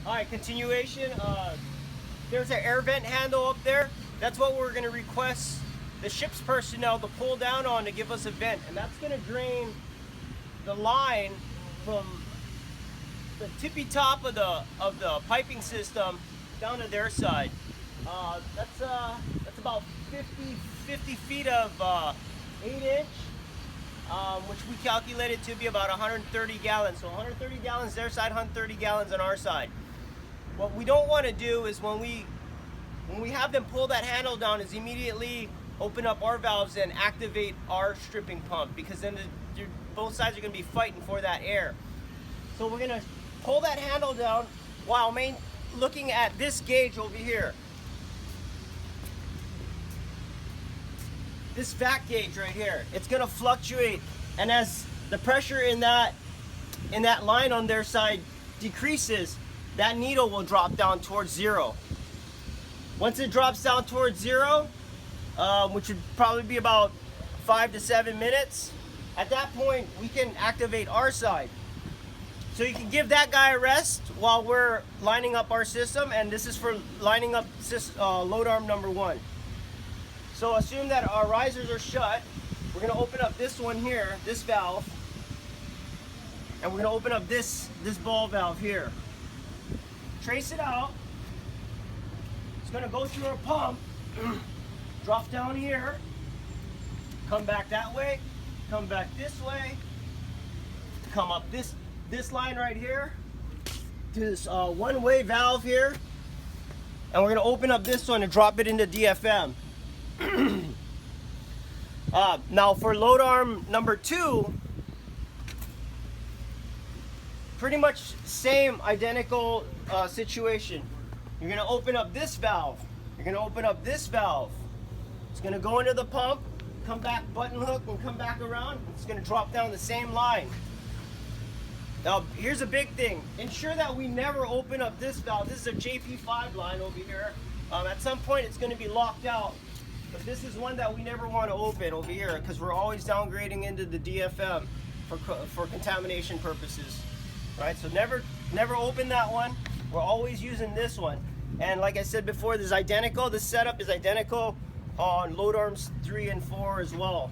Alright, continuation. There's an air vent handle up there. That's what we're going to request the ship's personnel to pull down on to give us a vent. And that's going to drain the line from the tippy top of the piping system down to their side. That's about 50 feet of 8-inch, which we calculated to be about 130 gallons. So 130 gallons their side, 130 gallons on our side. What we don't want to do is when we have them pull that handle down is immediately open up our valves and activate our stripping pump, because then both sides are going to be fighting for that air. So we're going to pull that handle down while looking at this gauge over here. This vac gauge right here. It's going to fluctuate, and as the pressure in that line on their side decreases, that needle will drop down towards zero. Once it drops down towards zero, which would probably be about 5 to 7 minutes, at that point we can activate our side. So you can give that guy a rest while we're lining up our system, and this is for lining up load arm number 1. So assume that our risers are shut. We're going to open up this one here, this valve, and we're going to open up this ball valve here. Trace it out. It's going to go through our pump, drop down here, come back that way, come back this way, come up this line right here to this one-way valve here, and we're going to open up this one and drop it into DFM. Now for load arm number 2, pretty much same identical situation. You're going to open up this valve. You're going to open up this valve. It's going to go into the pump, come back button hook, and come back around. It's going to drop down the same line. Now, here's a big thing. Ensure that we never open up this valve. This is a JP5 line over here. At some point, it's going to be locked out. But this is one that we never want to open over here, because we're always downgrading into the DFM for contamination purposes. Right? So never open that one. We're always using this one. And like I said before, this is identical. This setup is identical on load arms 3 and 4 as well.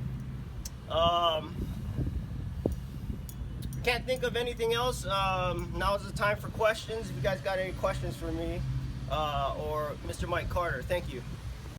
Can't think of anything else. Now's the time for questions. If you guys got any questions for me or Mr. Mike Carter, thank you.